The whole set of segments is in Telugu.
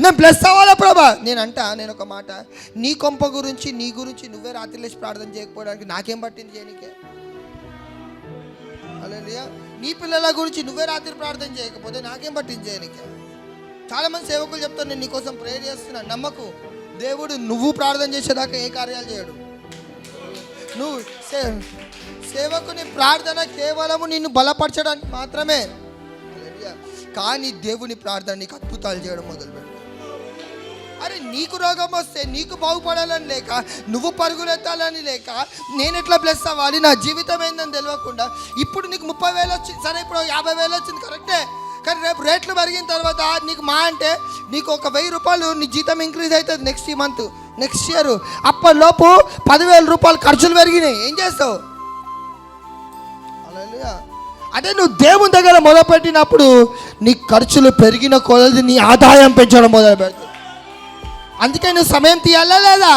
నేను బ్లెస్ అవ్వాలా ప్రభా. నేను ఒక మాట, నీ కొంప గురించి నీ గురించి నువ్వే రాత్రి లేచి ప్రార్థన చేయకపోవడానికి నాకేం పట్టింది చేయనికే? హల్లెలూయా. నీ పిల్లల గురించి నువ్వే రాత్రి ప్రార్థన చేయకపోతే నాకేం పట్టింది చేయనికే? చాలామంది సేవకులు చెప్తారు, నేను నీకోసం ప్రేయర్ చేస్తున్నాను. నమ్మకు, దేవుడు నువ్వు ప్రార్థన చేసేదాకా ఏ కార్యాలు చేయడు. నువ్వు సేవకుని ప్రార్థన కేవలము నిన్ను బలపరచడానికి మాత్రమే. కానీ దేవుని ప్రార్థన నీకు అద్భుతాలు చేయడం మొదలుపెట్టు. అరే నీకు రోగం వస్తే నీకు బాగుపడాలని లేక, నువ్వు పరుగులెత్తాలని లేక, నేను ఎట్లా బ్లెస్ అవ్వాలి, నా జీవితం ఏందని తెలియకుండా ఇప్పుడు నీకు 30,000 వచ్చింది, సరే ఇప్పుడు 50,000 వచ్చింది కరెక్టే. కానీ రేపు రేట్లు పెరిగిన తర్వాత నీకు మా అంటే నీకు ఒక 1,000 రూపాయలు నీ జీతం ఇంక్రీజ్ అవుతుంది నెక్స్ట్ మంత్, నెక్స్ట్ ఇయర్. అప్పటిలోపు 10,000 రూపాయలు ఖర్చులు పెరిగినాయి. ఏం చేస్తావు? హల్లెలూయా. అంటే నువ్వు దేవుని దగ్గర మొదలుపెట్టినప్పుడు నీ ఖర్చులు పెరిగిన కొలది నీ ఆదాయం పెంచడం మొదలు పెడుతుంది. అందుకే నువ్వు సమయం తీయాలా లేదా?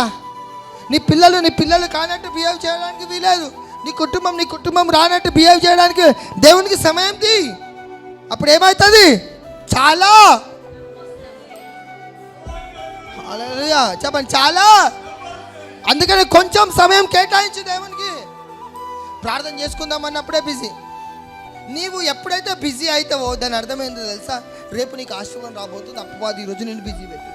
నీ పిల్లలు కానట్టు బిహేవ్ చేయడానికి వీలేదు. నీ కుటుంబం రానట్టు బిహేవ్ చేయడానికి దేవునికి సమయం తీ. అప్పుడు ఏమవుతుంది? చాలా. హల్లెలూయా చెప్పండి, చాలా. అందుకని కొంచెం సమయం కేటాయించు దేవునికి. ప్రార్థన చేసుకుందాం అన్నప్పుడే బిజీ. నీవు ఎప్పుడైతే బిజీ అవుతావో దాని అర్థమైందో తెలుసా? రేపు నీకు ఆశీర్వాదం రాబోతుంది. అప్పవాది ఈరోజు నేను బిజీ పెట్టు.